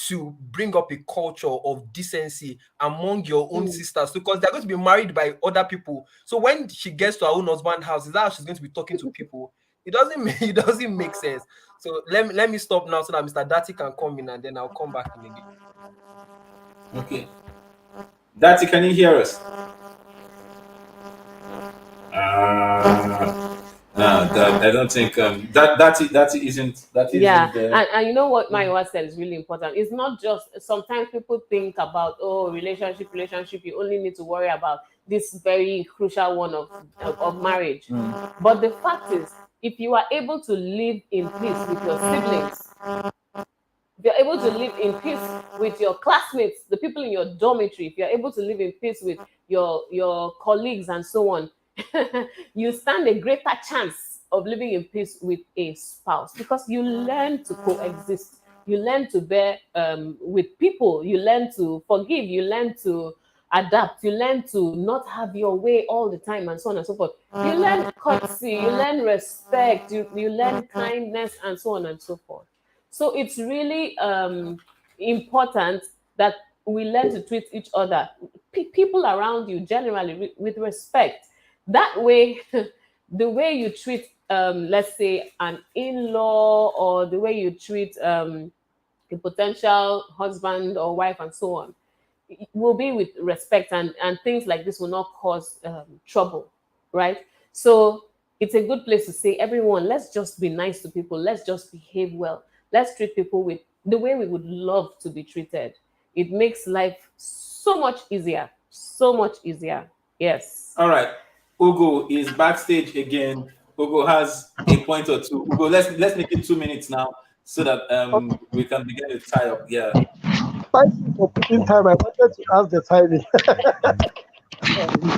to bring up a culture of decency among your own sisters, because they're going to be married by other people. So when she gets to her own husband's house, is that how she's going to be talking to people? it doesn't make sense. So let me stop now so that Mr. Dati can come in, and then I'll come back in again. Okay. Dati, can you hear us? No, I don't think that isn't Yeah, there. and you know what my wife said is really important. It's not just sometimes people think about relationship. You only need to worry about this very crucial one of marriage. But the fact is, if you are able to live in peace with your siblings, if you're able to live in peace with your classmates, the people in your dormitory, if you're able to live in peace with your colleagues and so on, you stand a greater chance of living in peace with a spouse because you learn to coexist. You learn to bear with people. You learn to forgive. You learn to adapt. You learn to not have your way all the time and so on and so forth. You learn courtesy. You learn respect. You learn kindness and so on and so forth. So it's really important that we learn to treat each other, people around you generally, with respect. That way, the way you treat, let's say, an in-law, or the way you treat a potential husband or wife and so on, will be with respect, and things like this will not cause trouble, right? So it's a good place to say, everyone, let's just be nice to people. Let's just behave well. Let's treat people with the way we would love to be treated. It makes life so much easier. So much easier. Yes. All right. Ugo is backstage again. Ugo has a point or two. Ugo, let's make it 2 minutes now so that we can begin to tie up. Yeah. Thank you for putting time. I wanted to ask the timing.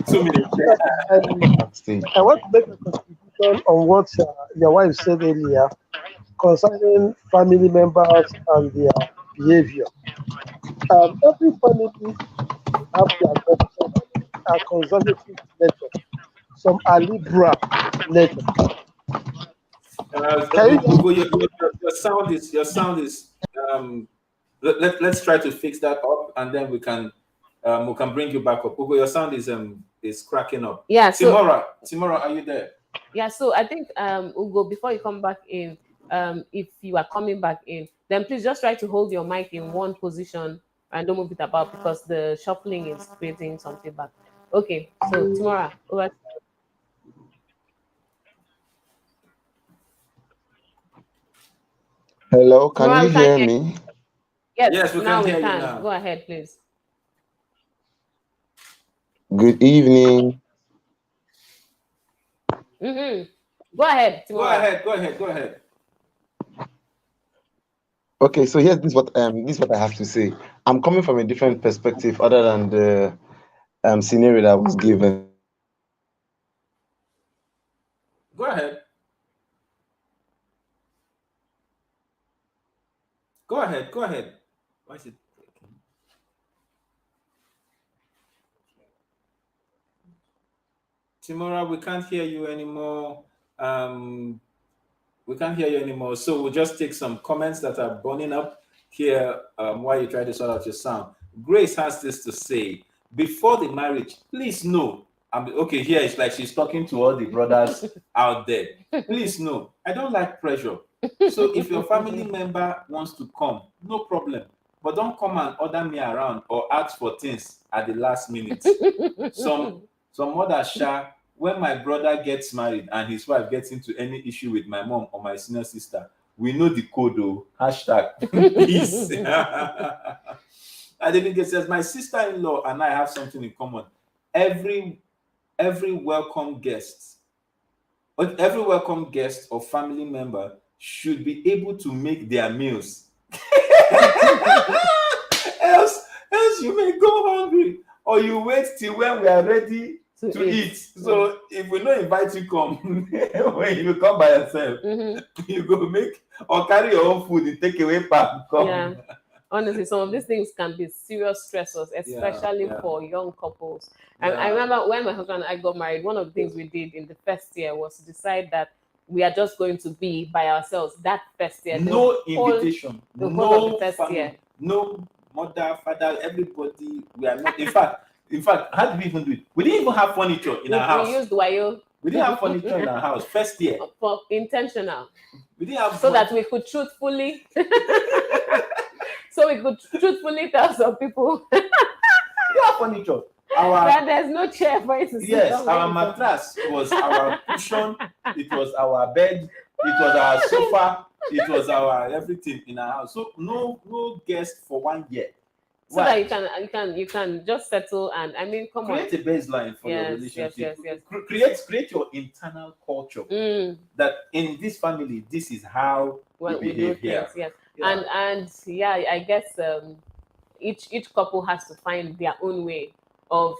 2 minutes. I want to make a contribution on what your wife said earlier concerning family members and their behavior. Every family have their nature. Some are conservative nature, some are liberal nature. Ugo, your sound is let's try to fix that up, and then we can bring you back up. Ugo, your sound is cracking up. Yeah. Timora, are you there? Yeah. So I think Ugo, before you come back in, if you are coming back in, then please just try to hold your mic in one position and don't move it about, because the shuffling is creating some feedback. Okay. So Timora, over. Hello, can Timora, you we can't hear hear me? Yes, we now can we hear you can. now. Go ahead, please. Good evening. Go ahead, Timora. Go ahead. Okay, so here's this what I have to say. I'm coming from a different perspective other than the scenario that was given. Go ahead. Go ahead. Why is it breaking? Timora, we can't hear you anymore. We can't hear you anymore. So we'll just take some comments that are burning up here while you try to sort out your sound. Grace has this to say: before the marriage, please know. Okay, here it's like she's talking to all the brothers out there. Please know, I don't like pressure. So if your family member wants to come, no problem. But don't come and order me around or ask for things at the last minute. Some other sha, when my brother gets married and his wife gets into any issue with my mom or my senior sister, we know the code though. Hashtag peace. And then it says, my sister-in-law and I have something in common. Every welcome guest or family member should be able to make their meals. else you may go hungry, or you wait till when we are ready to eat. So if we don't invite you, come when you come by yourself, you go make or carry your own food and take away pack. Come. Yeah. Honestly, some of these things can be serious stressors, especially for young couples. I remember when my husband and I got married, one of the things we did in the first year was to decide that we are just going to be by ourselves that first year. No invitation, no first year. No mother, father, everybody. We are not. In fact, how did we even do it? We didn't even have furniture in our house. We used wayo. We didn't have furniture in our house first year. For intentional. We didn't have so that we could truthfully tell some people we didn't have furniture. That there's no chair for it to sit Yes, on. our mattress was our cushion, it was our bed, it was our sofa, it was our everything in our house. So no guest for 1 year. So that you can just settle and create a baseline for your relationship. Yes. Create your internal culture that in this family this is how we behave here. Yes. Yeah. And I guess each couple has to find their own way of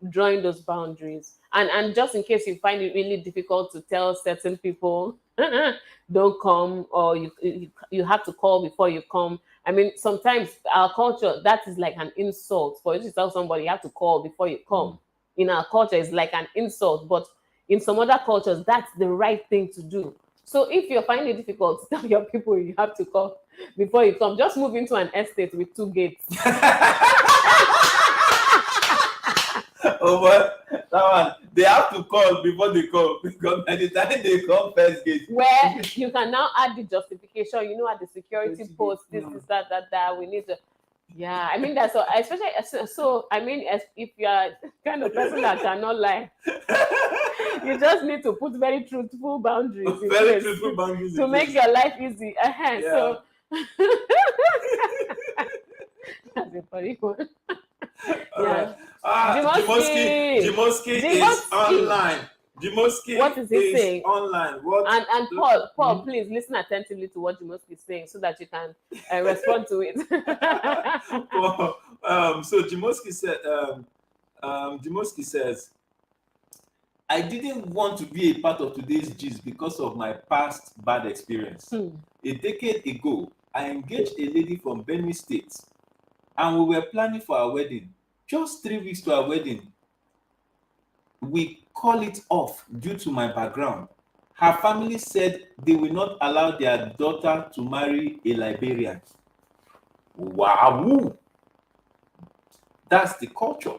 drawing those boundaries. And just in case you find it really difficult to tell certain people don't come, or you have to call before you come. I mean, sometimes our culture, that is like an insult. For you to tell somebody you have to call before you come. In our culture, it's like an insult. But in some other cultures, that's the right thing to do. So if you're finding it difficult to tell your people you have to call before you come, just move into an estate with 2 gates. Oh, but that one, they have to call before they come, because by the time they come first gate. Where you can now add the justification, at the security post, this is that we need to. Yeah, I mean, that's so, especially so. I mean, if you are kind of person that cannot lie, you just need to put very truthful boundaries to make your life easy. Yeah. So that's a funny one. Yeah. Jimoski is online. Jimoski what is he saying? Online. And Paul, please listen attentively to what Jimoski is saying so that you can respond to it. So Jimoski says, I didn't want to be a part of today's gist because of my past bad experience. A decade ago, I engaged a lady from Benue State, and we were planning for our wedding. Just 3 weeks to our wedding, we call it off due to my background. Her family said they will not allow their daughter to marry a Liberian. Wow! That's the culture.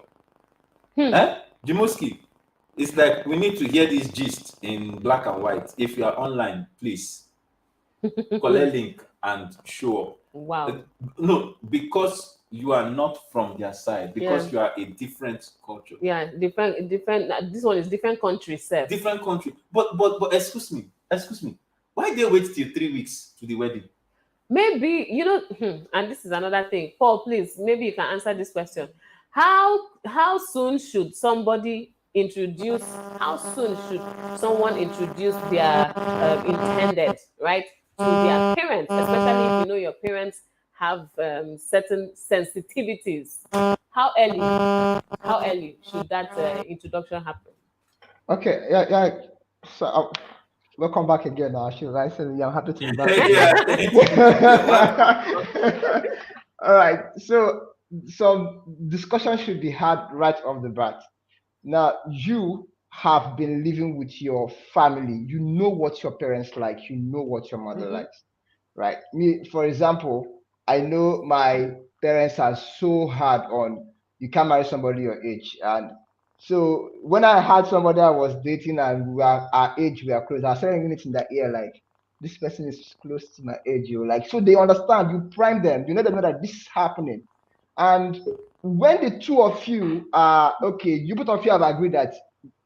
Jimoski, it's like we need to hear this gist in black and white. If you are online, please collect link and show up. Wow. No, because you are not from their side, because you are a different culture. Yeah, different. This one is different country, sir. Different country. But excuse me. Why they wait till 3 weeks to the wedding? Maybe and this is another thing. Paul, please, maybe you can answer this question. How soon should someone introduce their intended, right, to their parents, especially if your parents have certain sensitivities? How early should that introduction happen? Okay, yeah. So welcome back again. I said I'm happy to be back. All right. So some discussion should be had right off the bat. Now, you have been living with your family. You know what your parents like. You know what your mother likes, right? Me, for example, I know my parents are so hard on you can't marry somebody your age. And so when I had somebody I was dating and our age, we are close, I started hearing it in their ear like, this person is close to my age. So they understand, you prime them, you let them know that this is happening. And when the two of you are okay, you both of you have agreed that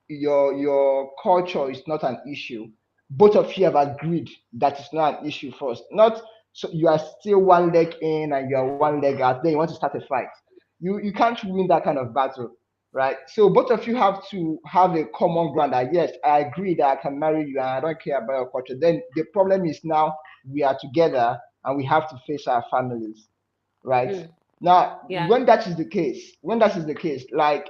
your culture is not an issue. Both of you have agreed that it's not an issue first. Not so you are still one leg in and you are one leg out. Then you want to start a fight. You can't win that kind of battle, right? So both of you have to have a common ground that yes, I agree that I can marry you and I don't care about your culture. Then the problem is now we are together and we have to face our families, right? Now, when that is the case, like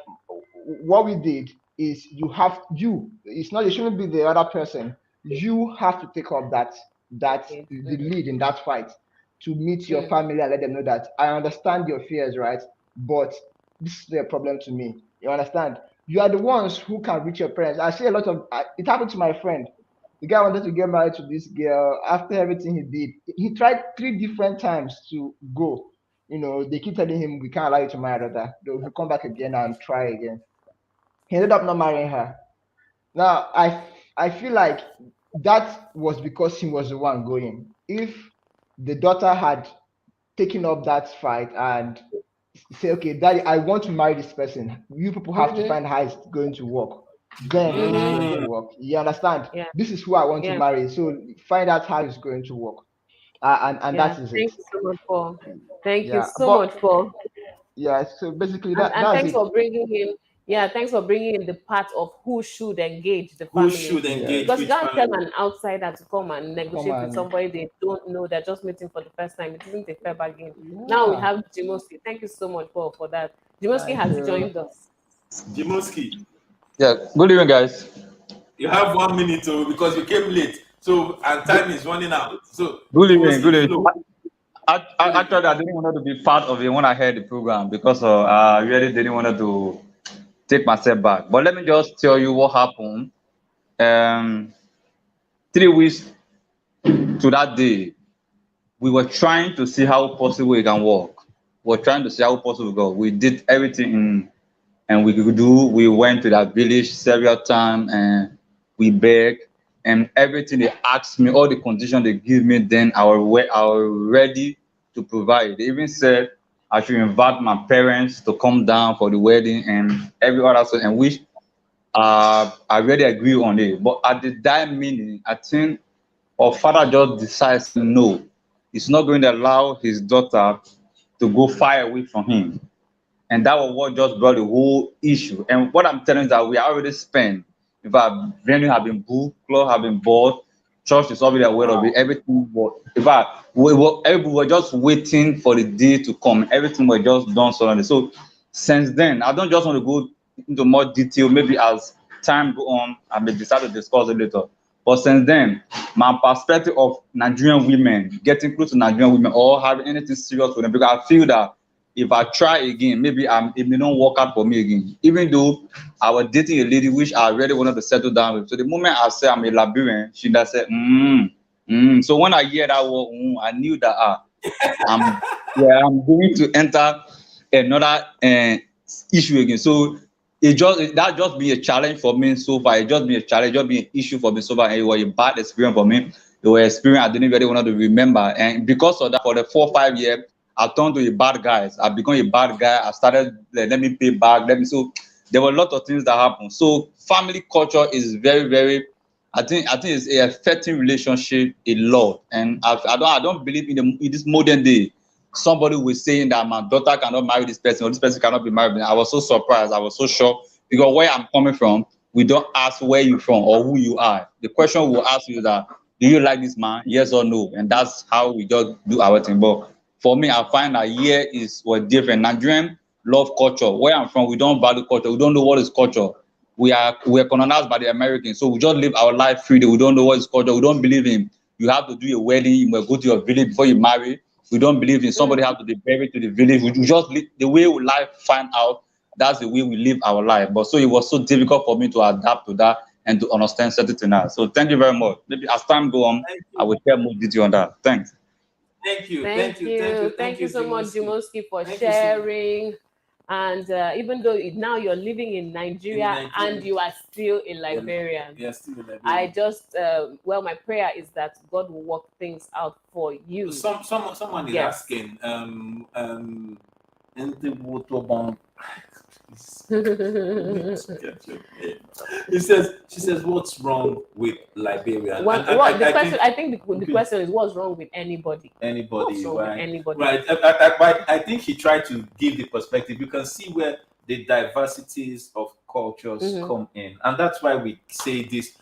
what we did is it shouldn't be the other person. You have to take up the lead in that fight to meet your family and let them know that I understand your fears, right? But this is a problem to me. You understand? You are the ones who can reach your parents. I see a lot of it happened to my friend. The guy wanted to get married to this girl. After everything he did, he tried 3 different times to go. They keep telling him we can't allow you to marry her. He'll come back again and try again. He ended up not marrying her. Now, I feel like that was because he was the one going. If the daughter had taken up that fight and say, okay, daddy, I want to marry this person. You people have to find how it's going to work. Then it's going to Mm. work. You understand? Yeah. This is who I want to Yeah. marry. So find out how it's going to work. And Yeah. that is it. Thank you so much for. Thank you Yeah. so But much for. yeah, so basically And that's thanks it. for bringing in. Yeah, thanks for bringing in the part of who should engage the Who family. should engage Because you which can't tell family? an outsider to come and Come negotiate with on. somebody they don't know. They're just meeting for the first time. It isn't a fair bargain. Now we Yeah. have Jimoski. Thank you so much for that. Jimoski has So joined us. Jimoski, Yeah, good evening, guys. you have 1 minute because you came late. So and time is running out. So Good evening, good Jimoski, evening. flow. Good Actually, evening. I didn't want to be part of it when I heard the program because I really didn't want to take myself back. But let me just tell you what happened. Um, 3 weeks to that day, we were trying to see how possible it can work. We were trying to see how possible it go. We did everything and we could do. We went to that village several times and we begged and everything they asked me, all the conditions they give me, then I was ready to provide. They even said I should invite my parents to come down for the wedding and every other thing, and which I really agree on it. But at the time meaning, I think our father just decides no, he's not going to allow his daughter to go far away from him. And that was what just brought the whole issue. And what I'm telling you is that we are already spent. In fact, venue have been booked, club have been bought, church is already aware of it, everything was, in fact, we were just waiting for the day to come. Everything was just done suddenly. So since then, I don't just want to go into more detail. Maybe as time go on, I may decide to discuss it later. But since then, my perspective of Nigerian women, getting close to Nigerian women or having anything serious with them, because I feel that if I try again, maybe it may not work out for me again. Even though I was dating a lady which I really wanted to settle down with. So the moment I say I'm a Liberian, she just said, So when I hear that word, I knew that I'm I'm going to enter another issue again. So that just be a challenge for me so far. It just be a challenge, just be an issue for me so far. And it was a bad experience for me. It was an experience I didn't really want to remember. And because of that, for the 4 or 5 years, I turned to a bad guy. I become a bad guy. I started let me pay back. So there were a lot of things that happened. So family culture is very, very. I think it's affecting relationship a lot, and I don't believe in this modern day somebody was saying that my daughter cannot marry this person or this person cannot be married. I was so surprised. I was so shocked because where I'm coming from, we don't ask where you from or who you are. The question we'll ask you is that do you like this man? Yes or no? And that's how we just do our thing. But for me, I find that here is what different. Nigerian love culture. Where I'm from, we don't value culture. We don't know what is culture. We are colonized by the Americans, so we just live our life freely. We don't know what is culture. We don't believe in you have to do a wedding, you must go to your village before you marry. We don't believe in somebody have to be buried to the village. We just live the way life find out. That's the way we live our life. But so it was so difficult for me to adapt to that and to understand certain things. So thank you very much. Maybe as time go on, Thank I you. will share more detail on that. Thanks. Thank you. Thank Thank you. Thank you. you. Thank Thank you you, so much, Jimoski. Jimoski, for Thank you so much. sharing. And even though now you're living in In Nigeria and Nigeria. you are still a Yeah, Liberian, yeah, still in I Liberia. just, my prayer is that God will work things out for you. Someone is Yes. asking, in the water bomb. She says, what's wrong with Liberia? What the question? Think I think the question is what's wrong with anybody? What's anybody, wrong with right? anybody? Right. I think he tried to give the perspective. You can see where the diversities of cultures come in, and that's why we say this.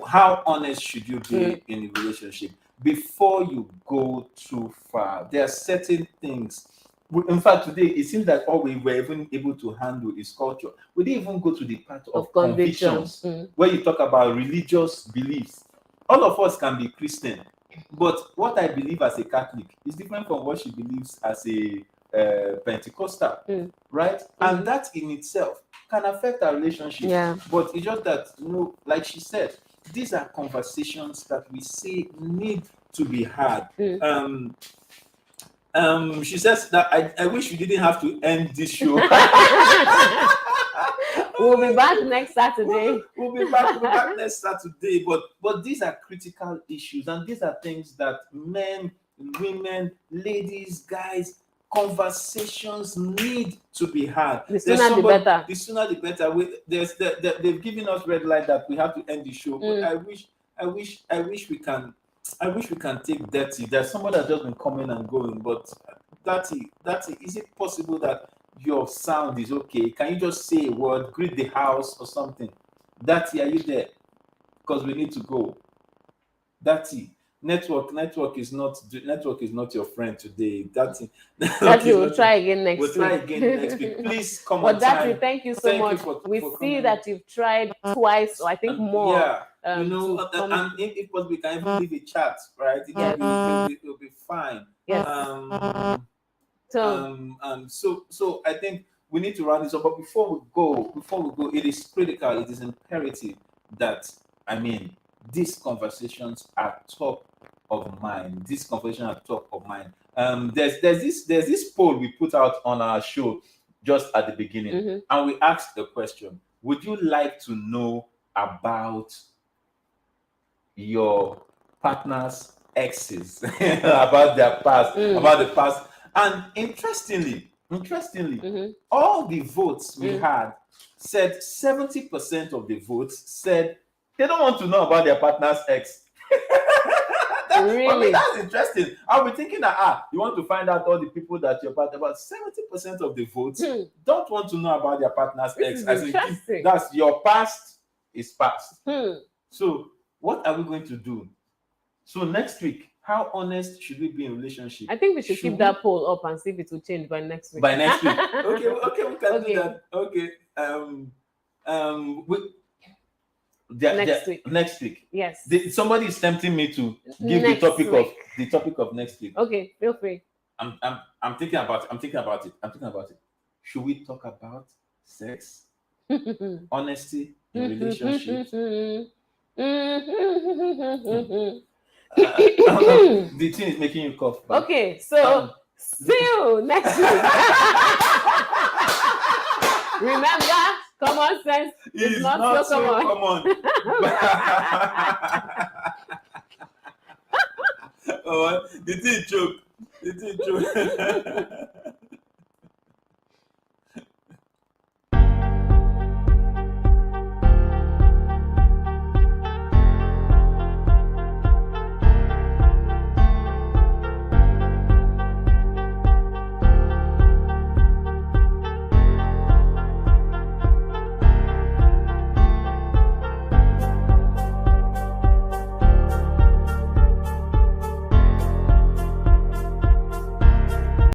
How honest should you be in a relationship before you go too far? There are certain things. In fact, today it seems that all we were even able to handle is culture. We didn't even go to the part of Conviction. convictions, where you talk about religious beliefs. All of us can be Christian, but what I believe as a Catholic is different from what she believes as a Pentecostal, right? And that in itself can affect our relationship. Yeah. But it's just that, like she said, these are conversations that we say need to be had. She says that I wish we didn't have to end this show. We'll be back next Saturday. We'll be back next Saturday. But these are critical issues, and these are things that men, women, ladies, guys, conversations need to be had. The sooner the better. The sooner the better. They've given us red light that we have to end the show. But I wish we can take Dirty. There's somebody that's just been coming and going, but Dirty, is it possible that your sound is okay? Can you just say a word, greet the house or something? Dirty, are you there? Because we need to go. Dirty, network is not your friend today. Dirty, we'll try again next week. We'll try again next week. Please come but on Dirty, time. thank you so much. We see that you've tried twice, or I think more. Yeah. And if possible, we can even leave a chat, right? It'll be fine. Yes. So I think we need to round this up. But before we go, it is critical, it is imperative that these conversations are top of mind. There's this poll we put out on our show just at the beginning, and we asked the question: would you like to know about your partner's exes, about their past, about the past? And interestingly, all the votes we had said 70% of the votes said they don't want to know about their partner's ex. Really? That's interesting. I'll be thinking that you want to find out all the people that your partner, about 70% of the votes don't want to know about their partner's ex. That's your past is past. So what are we going to do? So next week, how honest should we be in relationship? I think we should keep that poll up and see if it will change by next week. By next week. Okay, we can do that. Okay. Next week. Yes. Somebody is tempting me to give the topic of next week. Okay, feel free. I'm thinking about it. Should we talk about sex, honesty in relationships? The thing is making you cough. Okay, so see you next week. Remember, common sense is not so common. Oh, the thing joke.